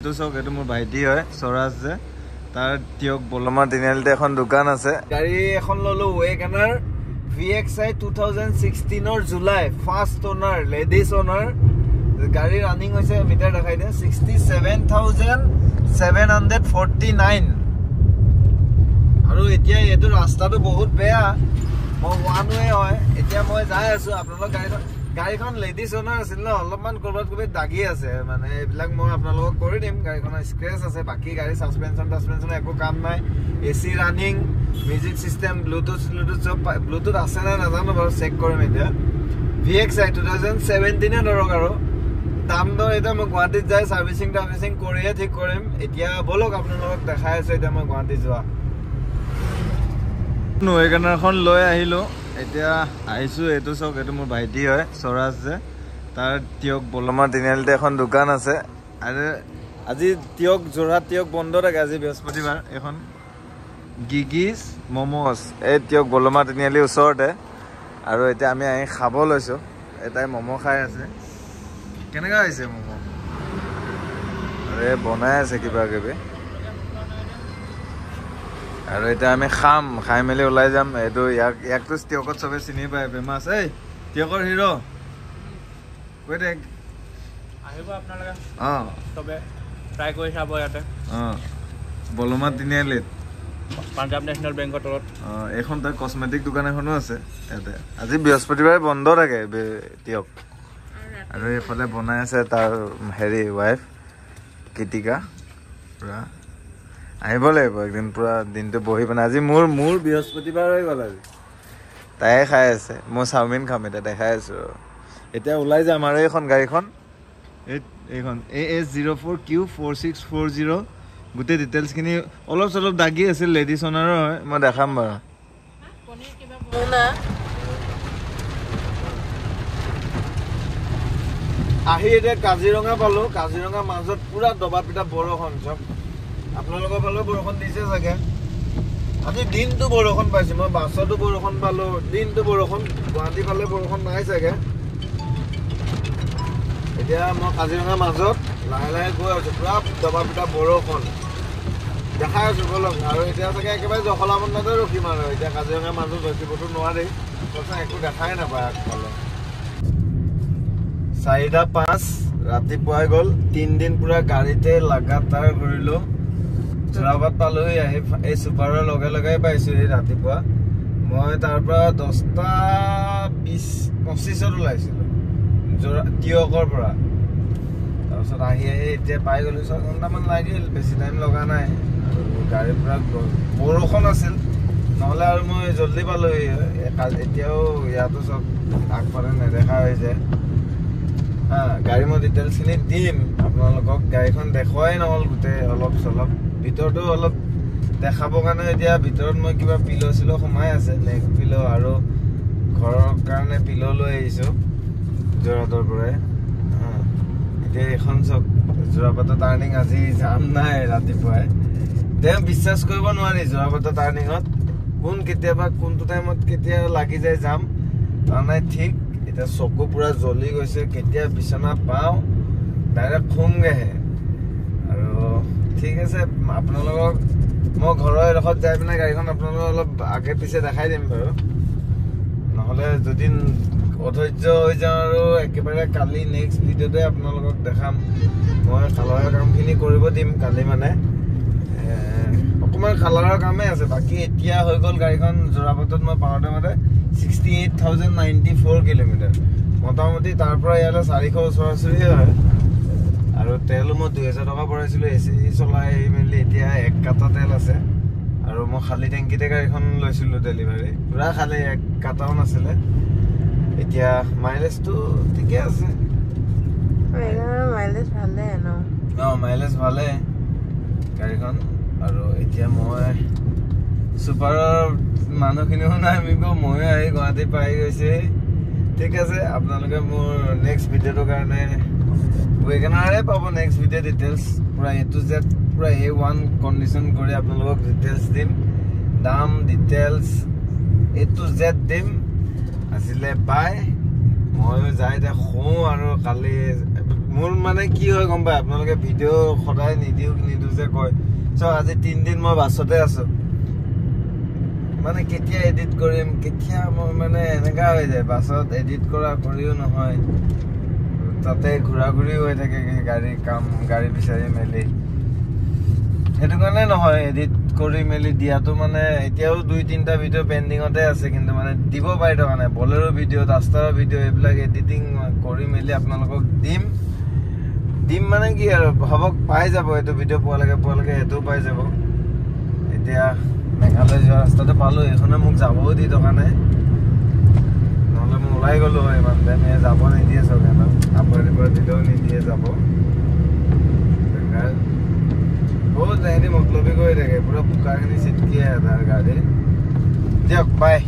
तो सब एटु मोर भाइटी হয় সরাজ যে তার টিয়ক বলমা তিনিআলিতে এখন দোকান আছে গাড়ী এখন ললো ওয়েগনার VXI 2016 অর জুলাই ফার্স্ট ওনার লেডিজ ওনার গাড়ী রানিং হৈছে মিটাৰ দেখাই দে 67749 আৰু এতিয়া এটো ৰাস্তাটো বহুত বেয়া মই ওয়ান ওয়ে হয় এতিয়া মই যাই আছো আপোনালোক গাড়ীখন লেডিজ ওনাৰ আছিল ন অলপমান কৰবাত কবি দাগি আছে মানে এইবিলাক মই আপোনালোকক কৰি দিম গাড়ীখনৰ স্ক্ৰেচ আছে বাকি গাড়ী সাসপেনশন একো কাম নাই AC running music system Bluetooth সব ব্লুটুথ আছে না নাজানো বাৰু চেক কৰিম এতিয়া VXI 2017 এ ধৰক আৰু দাম দৰ এটা মই গুৱাহাটীত যাই সাৰ্ভিসিং কৰিয়ে ঠিক কৰিম এতিয়া বলক আপোনালোকক দেখাই আছো এতিয়া মই গুৱাহাটী যোৱা ওয়েগনাৰখন লৈ আহিলো এতিয়া আইছো এটো সব এটো মোর ভাইটি হয় সরাজ যে তার টিয়ক বলমা তিনিআলিতে এখন দোকান আছে আৰু আজি টিয়ক জোড়া টিয়ক বন্ধ থাকে আজি বৃহস্পতিবাৰ এখন গিগিস মোমোস এই টিয়ক বলমা তিনিআলি ওচৰতে আৰু এতিয়া আমি আহি খাব লৈছো এটাই মোমো খাই আছে কেনেকা হৈছে মোমো আৰে বনাই আছে কিবা কিবি আৰু এটা আমি খাই মেলি ওলাই যাম এটো ইয়াকটো টিয়কত সবে চিনি পায় ফেমাস এই টিয়কৰ হিৰো কই দেখ আহিব আপোনালোকে সবে ট্ৰাই কৰি চাব ইয়াতে বলমা তিনিআলিত পাঞ্জাব নেশনাল বেংকৰ তলত এখন তাৰ কসমেটিক দোকান এখনো আছে ইয়াতে আজি বৃহস্পতিবাৰে বন্ধ থাকে টিয়ক আৰু এফালে বনাই আছে তাৰ হেৰি ওয়াইফ কিটিকা পুৰা আহিব লাগিব একদিন পুৰা দিনটো বহি বনাই আজি মোৰ বৃহস্পতিবাৰ হৈ গ'ল আজি তাই খাই আছে মই চাওমিন খাম এটা দেখাই আছো এতিয়া ওলাই যাম আৰু এইখন গাড়ীখন এইখন AS04Q4640 গোটেই ডিটেইলছ খিনি অলপ চলপ দাগি আছিল লেডিজ ওনাৰৰ হয় মই দেখাম বাৰু আহি এতিয়া কাজিৰঙা পালো কাজিৰঙা মাজত পুৰা দবা পিটা বৰষুণ চব আপোনালোকৰ ফালে বৰষুণ দিছে চাগে আজি দিনটো বৰষুণ পাইছো মই বাছতো বৰষুণ পালো দিনটো বৰষুণ গুৱাহাটী ফালে বৰষুণ নাই চাগে এতিয়া মই কাজিৰঙা মাজত লাহে লাহে গৈ আছো পুৰা দবা পিটা বৰষুণ দেখাই আছো বলক আৰু এতিয়া চাগে একেবাৰে জখলাবন্ধাতে ৰখিম আৰু এতিয়া কাজিৰঙা মাজত ৰখিবতো নোৱাৰি একো দেখাই নাপায় আগফালে 4:05 ৰাতিপুৱাই গ'ল 3 দিন পুৰা গাড়ীতে লাগাতাৰ ঘূৰিলো যোৰাবাট পালোহি আহি এই সুপাৰৰ লগে লগে পাইছো এই ৰাতিপুৱা মই তাৰ পৰা 10:20-25 ওলাইছিলো টিয়কৰ পৰা তাৰপিছত আহি এতিয়া পাই গ'লো 6 ঘণ্টামান লাগিল বেছি টাইম লগা নাই আৰু গাড়ী পুৰা বৰষুণ আছিল নহ'লে আৰু মই জলদি পালোহি এতিয়াও ইয়াতো চব আগফালে নেদেখা হৈ যায় গাড়ী মই ডিটেইলছখিনি দিম আপোনালোকক গাড়ীখন দেখুৱাই নহ'ল গোটেই অলপ চলপ ভিতৰটো অলপ দেখাবৰ কাৰণে এতিয়া ভিতৰত মই কিবা পিলো চিলো সোমাই আছে নেক পিলো আৰু ঘৰৰ কাৰণে পিলো লৈ আহিছো যোৰাবাটৰ পৰাই এতিয়া এখন চব যোৰাবাটৰ টাৰ্ণিং আজি যাম নাই ৰাতিপুৱাই তেওঁ বিশ্বাস কৰিব নোৱাৰি যোৰাবাটৰ টাৰ্ণিঙত কেতিয়াবা কোনটো টাইমত কেতিয়া লাগি যায় যাম তাৰমানে ঠিক এতিয়া চকু পুৰা জ্বলি গৈছে কেতিয়া বিছনা পাওঁ ডাইৰেক্ট খুংগেহে আৰু ঠিক আছে আপোনালোকক মই ঘৰৰ এডোখৰত যাই পিনে গাড়ীখন আপোনালোকক অলপ আগে পিছে দেখাই দিম বাৰু নহ'লে যদি অধৈৰ্য হৈ যাওঁ আৰু একেবাৰে কালি নেক্সট ভিডিঅ'তে আপোনালোকক দেখাম মই কালাৰৰ কামখিনি কৰিব দিম কালি মানে অকণমান কালাৰৰ কামেই আছে বাকী এতিয়া হৈ গ'ল গাড়ীখন যোৰাবাটত মই পাওঁতে মতে 68,094 কিলোমিটাৰ মোটামুটি তাৰ পৰা ইয়ালৈ 400 ওচৰা-ওচৰি হয় আৰু তেল মই 2000 টকা ভৰাইছিলো এসি চলাই মেলি এতিয়া 1 কাটা তেল আছে আৰু মই খালি টেংকিতে গাড়ীখন লৈছিলো ডেলিভাৰী পুৰা খালি 1 কাটাও নাছিলে এতিয়া মাইলেজটো ঠিকে আছে মাইলেজ ভালে ন মাইলেজ ভালে গাড়ীখন আৰু এতিয়া মই সুপাৰৰ মানুহখিনিও নাই ময়ো আহি গুৱাহাটী পাই গৈছে ঠিক আছে আপোনালোকে মোৰ নেক্সট ভিডিঅ'টোৰ কাৰণে ওয়েগনাৰে পাব নেক্সট ভিডিঅ' ডিটেইলছ পুৰা A to Z পুৰা A1 কণ্ডিশ্যন কৰি আপোনালোকক ডিটেইলছ দিম দাম ডিটেইলছ A to Z দিম আজিলে বাই মই যাই এতিয়া শুওঁ আৰু কালি মোৰ মানে কি হয় গম পায় আপোনালোকে ভিডিঅ' সদায় নিদিওঁ যে কয় চ' আজি 3 দিন মই বাছতে আছো মানে কেতিয়া এডিট কৰিম কেতিয়া মই মানে এনেকা হৈ যায় বাছত এডিট কৰিও নহয় তাতে ঘূৰি হৈ থাকে গাড়ী বিচাৰি মেলি সেইটো কাৰণে নহয় এডিট কৰি মেলি দিয়াটো মানে এতিয়াও 2-3টা ভিডিঅ' পেণ্ডিঙতে আছে কিন্তু মানে দিব পাৰি থকা নাই বলেৰো ভিডিঅ' ডাষ্টাৰৰ ভিডিঅ' এইবিলাক এডিটিং কৰি মেলি আপোনালোকক দিম মানে কি আৰু ভাবক পাই যাব এইটো ভিডিঅ' পোৱালৈকে সেইটোও পাই যাব এতিয়া মেঘালয় যোৱা ৰাস্তাটো পালো এইখনে মোক যাবও দি থকা নাই নহ'লে মই ওলাই গ'লো হয় ইমান টাইম যাব নিদিয়ে চবে আপোনাৰ পৰা দিলেও নিদিয়ে যাব বহুত তাহাঁতি মতলবী কৰি থাকে পুৰা বোকাখিনি চিটকিয়ে তাৰ গাড়ী দিয়ক বাই